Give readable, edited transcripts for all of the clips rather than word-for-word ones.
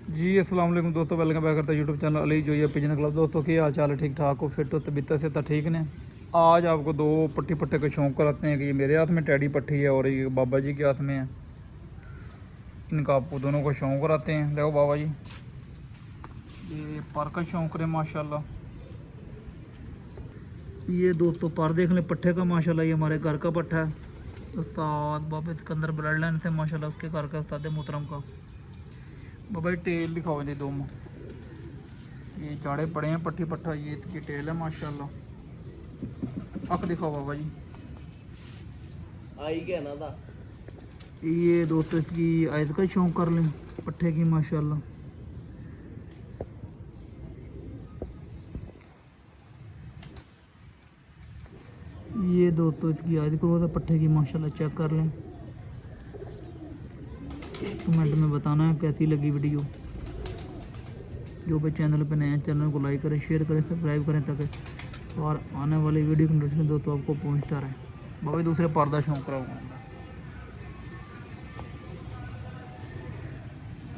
जी अस्सलाम वालेकुम दोस्तों, वेलकम बैक करता है YouTube channel Ali Zoya pigeon club. दोस्तों की हाल चाल है? ठीक ठाक हो? फिट हो? तबीयत से तो ठीक ने? आज आपको दो पट्टी पट्टे के शौक कराते हैं कि ये मेरे हाथ में टैडी पट्टी है और ये बाबा जी के हाथ में है। इनका आपको दोनों को शौक कराते हैं। देखो बाबा जी, ये पर का शौक है माशाल्लाह। ये दोस्तों पर देख लें पट्टे का, माशाल्लाह ये हमारे घर का पट्टा है। तो साथ बाबा इसके अंदर ब्लड लाइन से माशाल्लाह उसके घर का सादे मोहतरम का। बाबा जी टेल दिखाओ जी दो, ये चाड़े पड़े हैं पट्टी पट्टा, ये इसकी टेल है माशाल्लाह। अख दिखाओ बाबा जी। आई क्या ना था। ये दोस्तों इसकी आयत का शौक कर लें पट्टे की माशाल्लाह। ये दोस्तों इसकी आयत करो पट्टे की माशाल्लाह, चेक कर लें। कमेंट में बताना है कैसी लगी वीडियो। जो भी चैनल पे नए हैं चैनल को लाइक करें, शेयर करें, सब्सक्राइब करें ताकि और आने वाली वीडियो की नोटिफिकेशन दोस्तों आपको पहुंचता रहे। बाबा दूसरे पर्दा शौक कराऊंगा।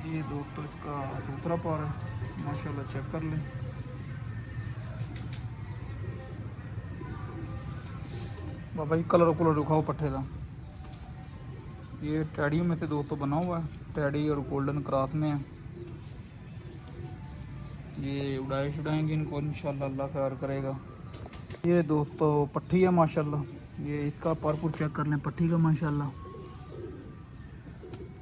ये दोस्तों इसका दूसरा पार है माशाल्लाह, चेक कर लें। बाबा जी कलर कुलर दिखाओ पट्टे का। ये टैडी में से दोस्तों बना हुआ है, टैडी और गोल्डन क्रॉस में है। ये उड़ाए छुड़ाएंगे इनको इंशाल्लाह, अल्लाह खैर करेगा। ये दोस्तों पट्टी है माशाल्लाह। ये इसका पारपुर चेक कर लें पट्टी का माशाल्लाह।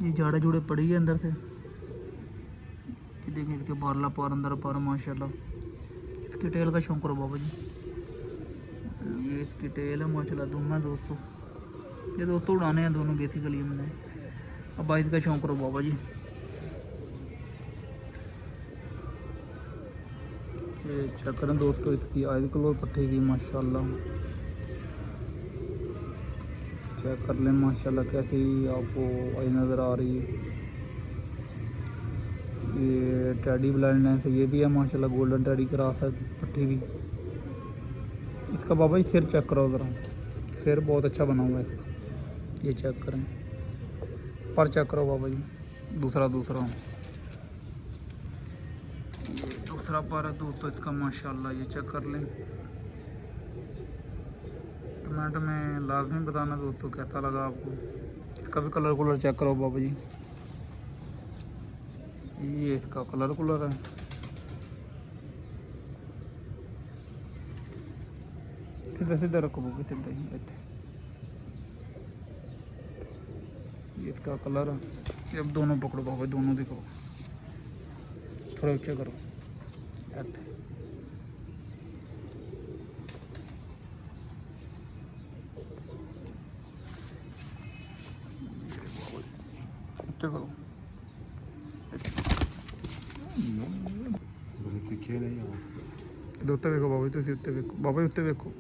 ये जाड़े जुड़े पड़ी है अंदर से, ये देखें इसके बारला पार अंदर पार माशाल्लाह। इसकी टेल का शौक करो बाबा जी। ये इसकी टेल है माशाल्लाह दोनों दोस्तों। ये दोस्तों उड़ाने हैं दोनों बेसिकली हमने। अब आयत का शौक करो बाबा जी। ये चेक करें दोस्तों इसकी आयत कलर पट्टी की माशाल्लाह, चेक कर लें माशाल्लाह कैसी आपको आई नज़र आ रही है। ये टैडी ब्लाइंड लाइन से ये भी है माशाल्लाह, गोल्डन टैडी क्रॉस है पट्टी भी। इसका बाबा जी सिर चेक करो ज़रा, सिर बहुत अच्छा बना हुआ है इसका, ये चेक करें। पर चेक करो बाबा जी, दूसरा ये दूसरा पर है दोस्तों इसका माशाल्लाह, ये चेक कर लें। कमेंट में लाजमी बताना दोस्तों कैसा लगा आपको। इसका भी कलर कुलर चेक करो बाबा जी। ये इसका कलर कुलर है। सीधा सीधा रखो बाबा, सीधा ही इतने। ये इसका कलर है। ये अब दोनों पकड़ो बाबा, दोनों दिखाओ, थोड़ा ऊँचा करो ऐसे। ऊँचा करो। बड़े तिखे नहीं हो। उत्ते वेखो बाबा जी, तुम उत्ते वेखो बाबा जी, उत्ते वेखो।